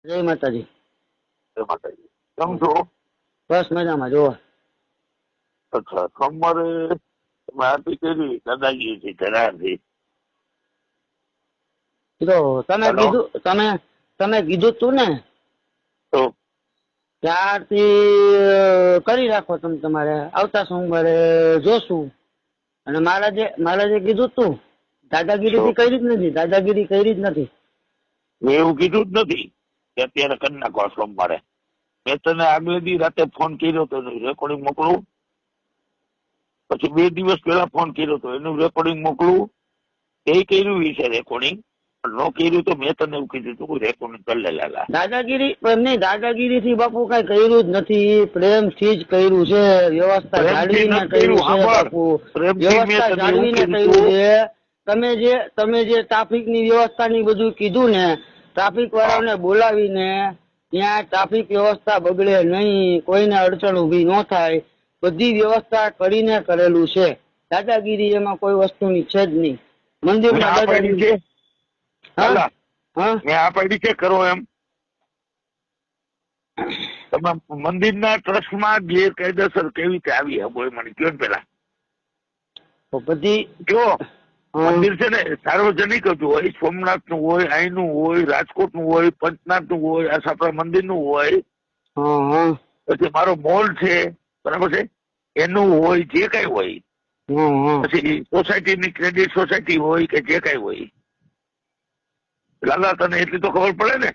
જય માતાજી. જય માતાજી. કેમ છો? બસ મજામાં. જોવા અચ્છા, સોમવારે તમે આરતી કરી દાદાગીરીથી ધરારથી. કીધું તમે હેલો? કીધું તમે કીધું તું ને તો ત્યારથી કરી રાખો. તમે તમારે આવતા સોમવારે જોશું. અને મહારાજે કીધું તું દાદાગીરીથી કરી જ નથી. દાદાગીરી કરી જ નથી. મેં એવું કીધું જ નથી કે અત્યારે કરી નાખો સોમવારે. મેં તને આગલે દી રાતે ફોન કર્યો હતો, એનું રેકોર્ડિંગ મોકલું. પછી 2 દિવસ પહેલા ફોન કર્યો હતો, એનું રેકોર્ડિંગ મોકલું. એ કર્યું છે રેકોર્ડિંગ, પણ ન કર્યું તો મેં તને એવું કીધું હતું કે રેકોર્ડિંગ કરી લે લાલા. દાદાગીરી નહીં, દાદાગીરીથી બાપુ કઈ કર્યું જ નથી. પ્રેમથી જ કર્યું છે. વ્યવસ્થા જાળવીને કર્યું છે બાપુ. વ્યવસ્થા જાળવીને કર્યું છે. તમે જે ટ્રાફિક ની વ્યવસ્થા ની બધું કીધું ને, ટ્રાફિક વાળાને બોલાવીને ત્યાં ટ્રાફિક વ્યવસ્થા બગડે નહીં, કોઈને અડચણ ઉભી ન થાય, બધી વ્યવસ્થા કરીને કરેલું છે. દાદાગીરી એમાં કોઈ વસ્તુની છે જ નહીં. મંદિરમાં દાદાગીરી મેં આ પાડી છે કરો એમ. તમે મંદિરના ટ્રસ્ટમાં ગેરકાયદેસર કેવી રીતે આવી હે બોય મને કયો પેલા. બધી જો મંદિર છે ને સાર્વજનિક જ હોય, સોમનાથ નું હોય, અહીંનું હોય, રાજકોટ નું હોય, પંચનાથ નું હોય, આ આપણા મંદિર નું હોય, પછી મારો મોલ છે બરાબર છે એનું હોય, જે કઈ હોય, પછી સોસાયટીની ક્રેડિટ સોસાયટી હોય કે જે કઈ હોય. લાલા તને એટલી તો ખબર પડે ને.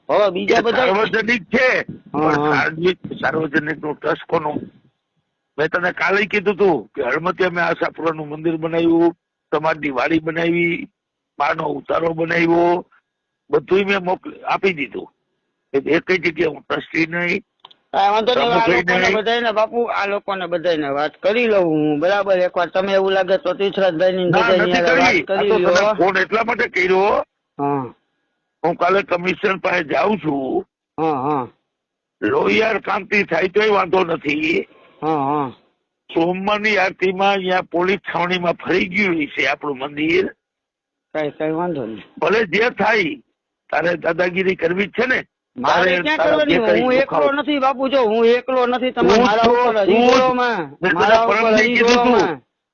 હવે બીજા બધા સાર્વજનિક છે, પણ સાર્વજનિક નું ટ્રસ્ટ કોનું? મેં તને કાલે કીધું તું કે હળમતી અમે આશાપુરાનું મંદિર બનાવ્યું, સમાજની વાડી બનાવી, પાનો ઉતારો બનાવ્યો, બધું મેં આપી દીધું. એક જગ્યાએ હું ટ્રસ્ટી નહીં. બાપુ આ લોકોને બધાને વાત કરી લઉં હું, બરાબર. એકવાર તમે એવું લાગે તો તીર્થરાજભાઈ ની વાત કરી લો. ફોન એટલા માટે કર્યો, હું કાલે કમિશનર પાસે જાઉં છું. લોહિયાર કાંતિ થાય તોય વાંધો નથી. સોમવારની આરતીમાં અહીંયા પોલીસ છાવણીમાં ફરી ગયું છે આપણું મંદિર. કઈ વાંધો નહીં, ભલે જે થાય. તારે દાદાગીરી કરવી જ છે ને. મારે ક્યાં કરવાની? હું એકલો નથી બાપુ. જો હું એકલો નથી, તમે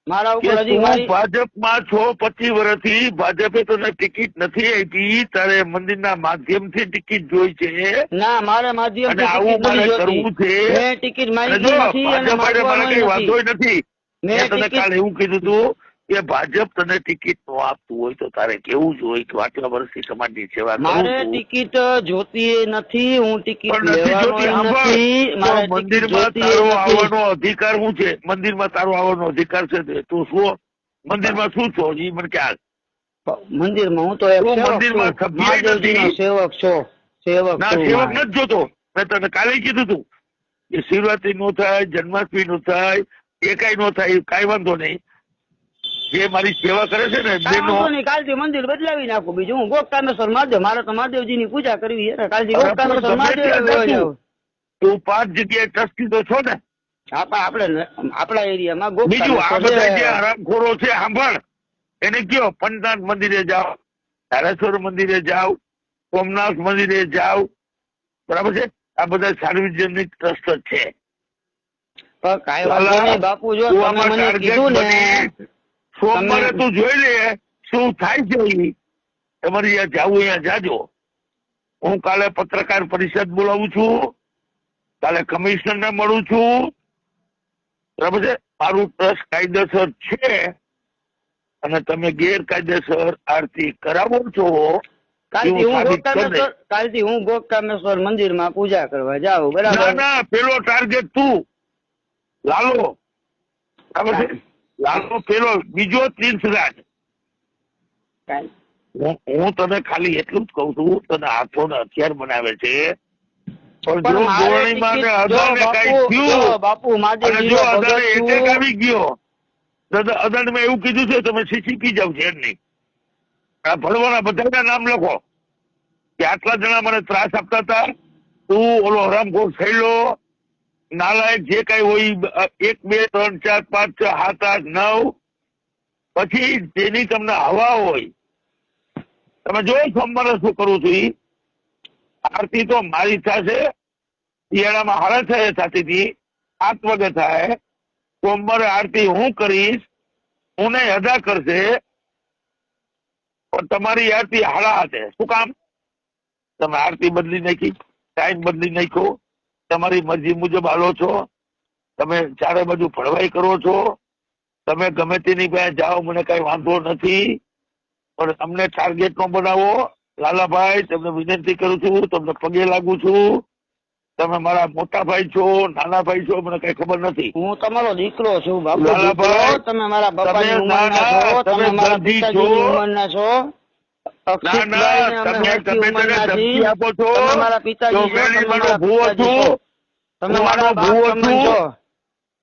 મારા ઉપર હજી ભાજપમાં છો 25 વર્ષથી. ભાજપે તને ટિકિટ નથી આપી, તારે મંદિરના માધ્યમથી ટિકિટ જોઈ છે. ના, મારે માધ્યમથી આવું મારે કરવું છે. ટિકિટ માંગી નથી અને મારે કઈ વાંધો નથી. મેં તને કાલે એવું કીધું હતું કે ભાજપ તને ટિકિટ નો આપતું હોય તો તારે કેવું જ હોય કે આટલા વર્ષથી સમાજની સેવા કરું. મારે ટિકિટ જોતી નથી, હું ટિકિટ મંદિરમાં તારો આવવાનો અધિકાર શું છે? મંદિરમાં તારો આવવાનો અધિકાર છે. તું શું મંદિરમાં શું છો એ મને ક્યાં? મંદિરમાં હું તો મંદિરમાં સેવક છો. સેવક નથી જોતો. મેં તને કાલે કીધું તું કે શિવરાત્રી નો થાય, જન્માષ્ટમી નો થાય, એ કઈ નો થાય, કઈ વાંધો નહીં. જે મારી સેવા કરે છે ને કાલથી મંદિર બદલાવી નાખું. બીજું હું ગોપકામેશ્વર મહાદેવ, મારે તો મહાદેવજી ની પૂજા કરવી છે. કાલથી ગોપકામેશ્વર મહાદેવ. તું 5 જગ્યાએ ટ્રસ્ટી તો છો ને આપણે આપણા એરિયામાં. બીજું આ બધા જે હરામખોરો છે સાંભળ, એને કયો પંચનાથ મંદિરે જાઓ, ધારેશ્વર મંદિરે જાઓ, સોમનાથ મંદિરે જાઓ, બરાબર છે. આ બધા સાર્વજનિક ટ્રસ્ટ છે. બાપુ જો મને કીધું ને સોમવારે તું જોઈ લે શું થાય છે. તમારે જ્યાં જવું અહીંયા જાજો. હું કાલે પત્રકાર પરિષદ બોલાવું છું, કાલે કમિશનરને મળું છું, બરાબર છે. મારું ટ્રસ્ટ કાયદેસર છે અને તમે ગેરકાયદેસર આરતી કરાવો છો. કાલથી હું ગોપકામેશ્વર મંદિરમાં પૂજા કરવા જાઉં, બરાબર? ના, પેલો ટાર્ગેટ તું લાલો, બરાબર છે. લાલો પેલો, બીજો તીર્થરાજ. હું તને ખાલી એટલું જ કઉ છું, તને હાથો ને હથિયાર બનાવે છે. પણ જો ગોળણીમાં ને અદાને કઈ થયું, બાપુ જો અદાને એટેક આવી ગયો, અદાને મેં એવું કીધું છે તમે સીસીપી જાવ છે નહીં. આ ભરવાના બધાના નામ લખો કે આટલા જણા મને ત્રાસ આપતા હતા. તું ઓલો હરામખોર થયેલો નાલાયક જે કઈ હોય, 1 2 3 4 5 6 7 8 9, પછી જેની તમને હવા હોય. તમે જો સોમવારે શું કરું છું, આરતી તો મારી થશે, શિયાળામાં 6:30 થતી હતી, 7 વાગે થાય. સોમવારે આરતી હું કરીશ, હું નહીં અદા કરશે, પણ તમારી આરતી 7:30. શું કામ? તમે આરતી બદલી નાખી, ટાઈમ બદલી નાખ્યો, તમારી મરજી મુજબ હાલો છો, તમે ચારે બાજુ ભળવાઈ કરો છો, તમે ગમે તેની પાસે જાઓ, મને કઈ વાંધો નથી, પણ અમને ટાર્ગેટ નો બનાવો. લાલાભાઈ, તમને વિનંતી કરું છું, તમને પગે લાગુ છું. તમે મારા મોટા ભાઈ છો, નાના ભાઈ છો, મને કઈ ખબર નથી. હું તમારો દીકરો છું બાપુ. લાલાભાઈ, તમે મારા બાપાની ઉંમરના છો, તમે મારા પિતાજીની ઉંમરના છો.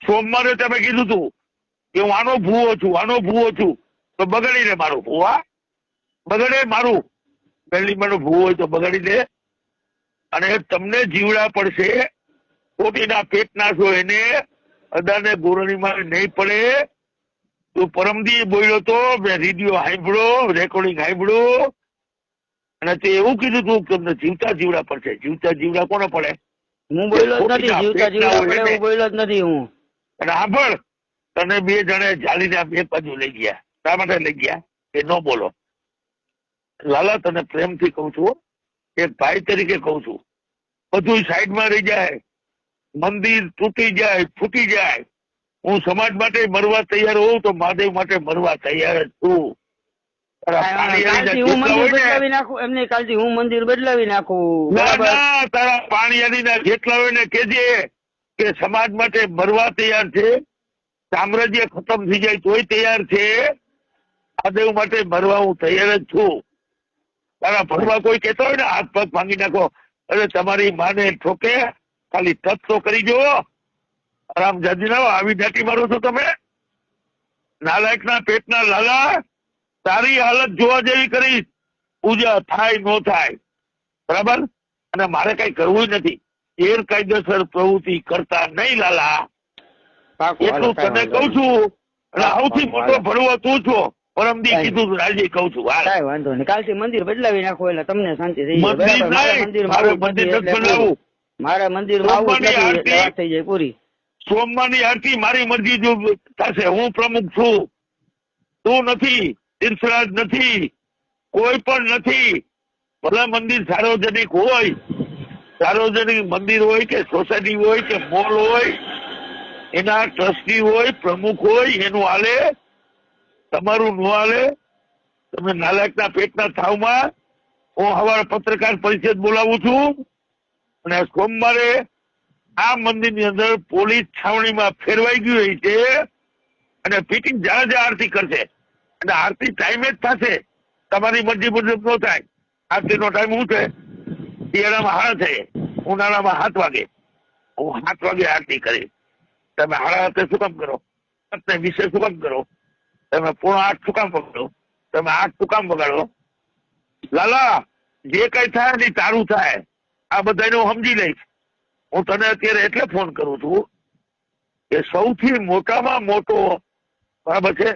સોમવારે તમે કીધું તું કે હું આનો ભૂવો છું, તો બગડી દે મારું ભૂવા, બગડે મારું. પહેલી મારો ભૂવો હોય તો બગાડી દે. અને તમને જીવડા પડશે, ખોટીના પેટના છો એને, અદાને ગોરણીમાં નહીં પડે. તું પરમદી બોલ્યો તો, મેં રેડિયો સાંભળ્યો, રેકોર્ડિંગ સાંભળ્યું, અને તે એવું કીધું તું કે તમને જીવતા જીવડા પડશે. જીવતા જીવડા કોને પડે? હું બોલ્યો જ નથી. જીવતા જીવડા પડે હું બોલ્યો જ નથી. હું અને સાંભળ, તને 2 જણે જાળીને એક બાજુ લઈ ગયા. શા માટે લઈ ગયા એ ન બોલો. લાલા, તને પ્રેમથી કઉ છું, એક ભાઈ તરીકે કઉ છું, બધું સાઈડમાં રહી જાય, મંદિર તૂટી જાય, ફૂટી જાય. હું સમાજ માટે મરવા તૈયાર હોઉં તો મહાદેવ માટે મરવા તૈયાર જ છું. હું મંદિર બદલાવી નાખું. તારા પાણીયારીના જેટલા હોય ને કેજે કે સમાજ માટે મરવા તૈયાર છે, સામ્રાજ્ય ખતમ થઈ જાય તોય તૈયાર છે, મહાદેવ માટે મરવા હું તૈયાર જ છું. તારા ભરવા કોઈ કહેતો હોય ને હાથ પગ ભાંગી નાખો, અરે તમારી માને ઠોકે, ખાલી ટચ તો કરી જો. આરામ જાજી ના આવી દાટી મારો છો તમે, નાલાયકના પેટના લાલા. તારી હાલત જોવા જેવી કરીશ, પૂજા થાય ન થાય, બરાબર? અને મારે કઈ કરવું નથી. ગેરકાયદેસર પ્રવૃત્તિ કરતા નહીં લાલા, એટલું તને કઉ છું. અને સૌથી મોટો ભરવો તું છો. પરમદી કીધું રાજે કઉ છું. કઈ વાંધો નહીં, કાલથી મંદિર બદલાવી નાખો એટલે તમને શાંતિ થઈ જાય. મંદિર મારા મંદિર થઈ જાય પૂરી. સોમવારની આરતી મારી મરજી જો થશે. હું પ્રમુખ છું, તું નથી, તીર્થરાજ નથી, કોઈ પણ નથી. ભલે મંદિર સાર્વજનિક હોય, સાર્વજનિક મંદિર હોય કે સોસાયટી હોય કે મોલ હોય, એના ટ્રસ્ટી હોય, પ્રમુખ હોય, એનું હાલે, તમારું નો હાલે. તમે નાલાયકના પેટના થાવમાં હું સવારે પત્રકાર પરિષદ બોલાવું છું, અને સોમવારે આ મંદિરની અંદર પોલીસ છાવણીમાં ફેરવાઈ ગયું છે, અને ફિટિંગ જ્યાં જ્યાં આરતી કરશે, અને આરતી ટાઈમે જ થશે. તમારી મરજી મુજબ ન થાય. આરતીનો ટાઈમ શું છે? શિયાળામાં 6:30, ઉનાળામાં 7 વાગે. હું 7 વાગે આરતી કરીશ. તમે 7:30 શું કામ કરો? 7:20 શું કામ કરો? તમે 7:45 શું કામ પકડો? તમે 8 શું કામ બગાડો? લાલા, જે કઈ થાય ને તારું થાય. આ બધાને હું સમજી લઈશ. હું તને અત્યારે એટલે ફોન કરું છું કે સૌથી મોટામાં મોટો, બરાબર છે,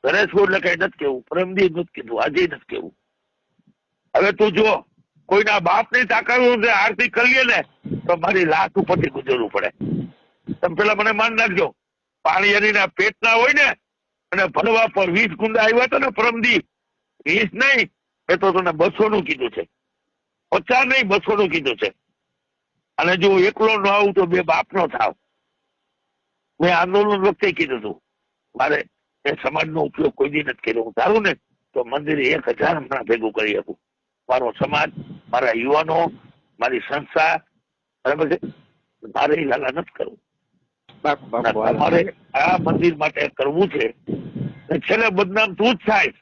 ઘરે છું એટલે કઈ નથી કેવું, પ્રેમદી નથી કીધું, આજે નથી કેવું. હવે તું જો, કોઈના બાપની તાકાત આરતી કરીએ ને તો મારી લાખ ઉપરથી ગુજરવું પડે. તમે પેલા મને માન નાખજો, પાણીયારીના પેટના હોય ને, અને ભરવા પર 20 ગુંડા આવ્યા હતા ને પરમદી, 20 નહીં, એ તો તને 200 નું કીધું છે, 50 નહીં 200 નું કીધું છે. અને જો એકલો ન આવું તો 2 બાપનો થાવ. મેં આંદોલન વખતે કીધું હતું, મારે એ સમાજનો ઉપયોગ કોઈ દી નથી કર્યો. હું ધારું ને તો મંદિરે 1000 હમણાં ભેગું કરી શકું. મારો સમાજ, મારા યુવાનો, મારી સંસ્થા, બરાબર છે, મારે એ લાલા નથી કરવું. તમારે આ મંદિર માટે કરવું છે. છેલ્લે બદનામ તું જ થાય.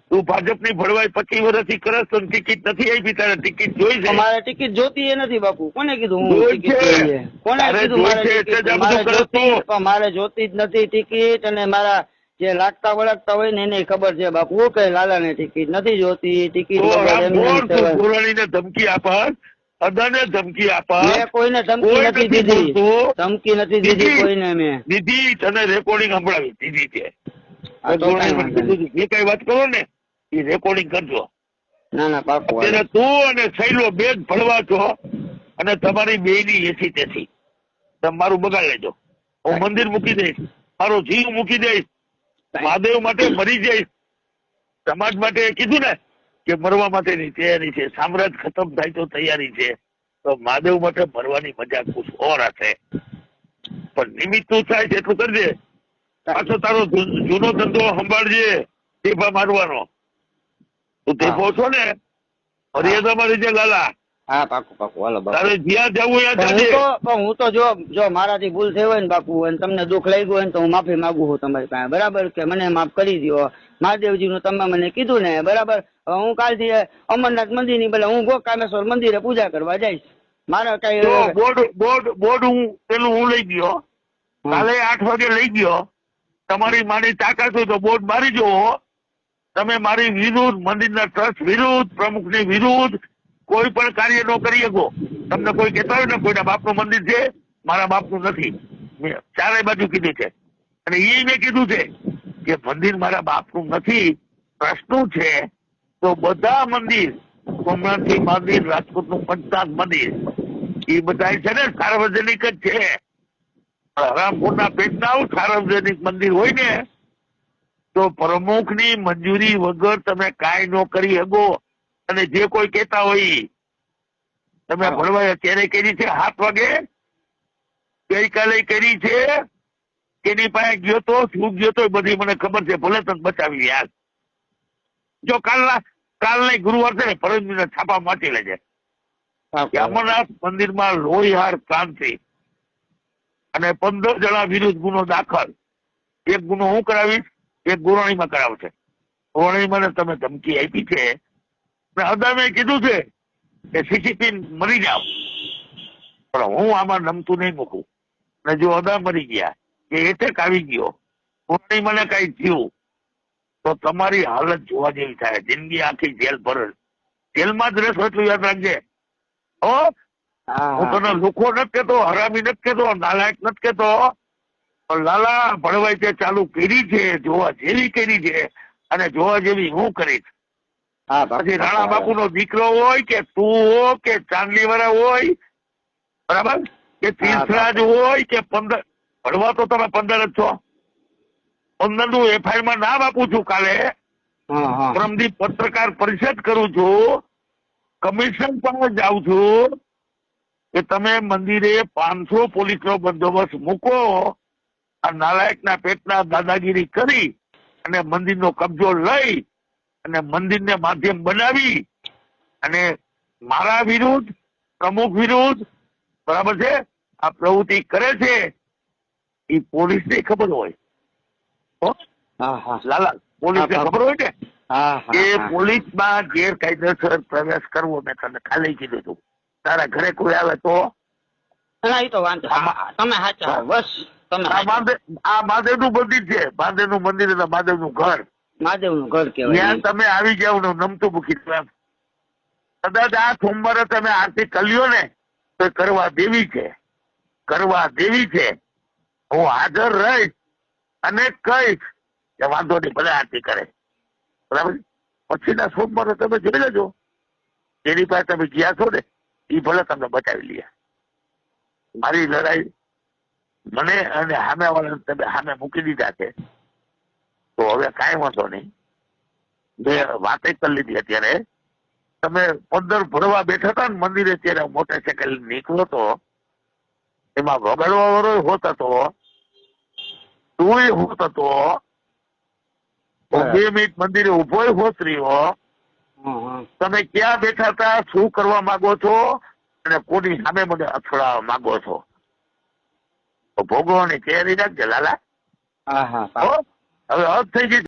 તું ભાજપની ભળવાઈ 25 વર્ષથી કરસ તો ટિકિટ નથી આપી, તારે ટિકિટ જોઈ છે? મારે ટિકિટ જોતી એ નથી બાપુ. કોને કીધું મારે જોતી જ નથી ટિકિટ? અને મારા જે લાગતા વળગતા હોય ને એને ખબર છે બાપુ કે લાલા ને ટિકિટ નથી જોતી. ટિકિટ ને ધમકી આપા, અદાને ધમકી આપા. મેં કોઈને ધમકી નથી દીધી, ધમકી નથી દીધી કોઈને. મેં દીધી, તને રેકોર્ડિંગ સંભળાવી દીધી છે. જે કઈ વાત કરો ને એ રેકોર્ડિંગ કરજો. ના ના પાકું. અત્યારે તું અને સૈલો બે જ ભળવા છો અને તમારી બેયની એસી તેસી. તમે મારું બગાડ લેજો. હું મંદિર મૂકી દઈશ, મારો જીવ મૂકી દઈશ, મહાદેવ માટે મરી જઈશ. સમાજ માટે કીધું ને કે મરવા માટેની તૈયારી છે, સામ્રાજ્ય ખતમ થાય તો તૈયારી છે, તો મહાદેવ માટે મરવાની મજા કુછ ઓર હશે. પણ નિમિત્ત તું થાય છે એટલું કરજે. પાછો તારો જૂનો ધંધો સંભાળજે, ટેપા મારવાનો. તું ટેપો છો ને, મર્યાદામાં રહેજે લાલા. હા પાકું પાકું. હાલો બાપુ. તારે જ્યાં જવું ત્યાં જજે. હું તો જો મારાથી ભૂલ થઈ હોય ને બાપુ, અને તમને દુઃખ લાગ્યું હોય ને તો હું માફી માંગુ છું તમારી પાસે, બરાબર? કે મને માફ કરી દો. મહાદેવજીનું તમે મને કીધું ને, બરાબર? હવે હું કાલથી અમરનાથ મંદિર ની, હું ગોકામેશ્વર મંદિરે પૂજા કરવા જઈશ. મારે કઈ બોર્ડ હું પેલું હું લઈ ગયો કાલે 8 વાગે લઈ ગયો. તમારી મારી તાકાત હોય તો બોર્ડ મારી જુઓ. તમે મારી વિરુદ્ધ, મંદિરના ટ્રસ્ટ વિરુદ્ધ, પ્રમુખની વિરુદ્ધ કોઈ પણ કાર્ય ન કરી શકો. તમને કોઈ કહેતા હોય ને કોઈના બાપનું મંદિર છે, મારા બાપનું નથી. મેં ચારે બાજુ કીધું છે અને એ મેં કીધું છે કે મંદિર મારા બાપનું નથી, ટ્રસ્ટનું છે. તો બધા મંદિર, સોમનાથથી મંદિર, રાજકોટનું પંચનાથ મંદિર, એ બધા છે ને સાર્વજનિક જ છે. રામપુરના પેટના સાર્વજનિક મંદિર હોય ને તો પ્રમુખની મંજૂરી વગર તમે કાંઈ ન કરી શકો. અને જે કોઈ કહેતા હોય તમે ભણવા અત્યારે કરી છે 7 વાગે, ગઈકાલે કરી છે, એની પાસે ગયો તો શું ગયો તો બધી મને ખબર છે. ભલે તને બચાવી યાર. જો કાલને ગુરુવાર છે ને, પરમદિને છાપા વાંચી લેજે કે અમરનાથ મંદિરમાં લોહીહાર ક્રાંતિ અને 15 જણા વિરુદ્ધ ગુનો દાખલ. એક ગુનો હું કરાવીશ, એક ગુરાણીમાં કરાવશે. ગુરાણીમાં તમે ધમકી આપી છે. અદામે કીધું છે કે સીસીપી મરી જાવ, પણ હું આમાં નમતું નહીં મૂકું. ને જો અદા મરી ગયા કે એટેક આવી ગયો, ગુરાણી મને કઈ થયું તો તમારી હાલત જોવા જેવી થાય. જિંદગી આખી જેલ ભર, જેલમાં જ રહેશો એટલું યાદ રાખજે. હું તને લુખો નથી કેતો, હરામી નથી કેતો, નાલાયક નથી કેતો, પણ લાલા ભણવાઈ તે ચાલુ કરી છે, જોવા જેવી કરી છે અને જોવા જેવી હું કરીશ. પછી રાણા બાપુ નો દીકરો હોય કે તું હો કે ચાંદલીવાળા હોય, બરાબર, કે તીર્થરાજ હોય કે 15, ભણવા તો તમે 15 જ છો. 15 નું FIR માં નામ આપું છું. કાલે પરમદી પત્રકાર પરિષદ કરું છું, કમિશન પણ જાઉં છું કે તમે મંદિરે 500 પોલીસનો બંદોબસ્ત મૂકો. આ નાલાયકના પેટના દાદાગીરી કરી અને મંદિરનો કબજો લઈ અને મંદિરને માધ્યમ બનાવી અને મારા વિરુદ્ધ, પ્રમુખ વિરુદ્ધ, બરાબર છે, આ પ્રવૃત્તિ કરે છે. એ પોલીસને ખબર હોય, લાલા, પોલીસને ખબર હોય ને કે પોલીસમાં ગેરકાયદેસર પ્રવેશ કરવો. મેં તને ખાલી કીધું હતું. તારા ઘરે કોઈ આવે તો તમે સાચા બસ. આ મહાદેવનું મંદિર છે, મહાદેવનું મંદિર એટલે મહાદેવનું ઘર. મહાદેવનું ઘર કહેવાય. ત્યાં તમે આવી જાવ ને નમતું મૂકી દો એમ. કદાચ આ સોમવારે તમે આરતી કર્યો ને તો કરવા દેવી છે, કરવા દેવી છે. હું હાજર રહીશ અને કહીશ કે વાંધો નહીં, ભલે આરતી કરે, બરાબર. પછીના સોમવારે તમે જોઈ લેજો, એની પાસે તમે ગયા છો ને એ ભલે તમને બચાવી લે. મારી લડાઈ મને અને સામે વાળાને તમે સામે મૂકી દીધા છે તો હવે કાંઈ વાંધો નહીં. મેં વાતે કરી લીધી. અત્યારે તમે 15 ભરવા બેઠા હતા ને મંદિરે, ત્યારે મોટરસાયકલ નીકળ્યો તો એમાં વગાડવા વાળો હોત હતો, તું હોત હતો, 2 મિનિટ મંદિરે ઉભો હોત રહ્યો. તમે ક્યાં બેઠા હતા, શું કરવા માંગો છો અને કોની સામે મને અથડાવવા માંગો છો, તો ભોગવવાની તૈયારી રાખજે લાલા. હવે હદ થઈ ગઈ.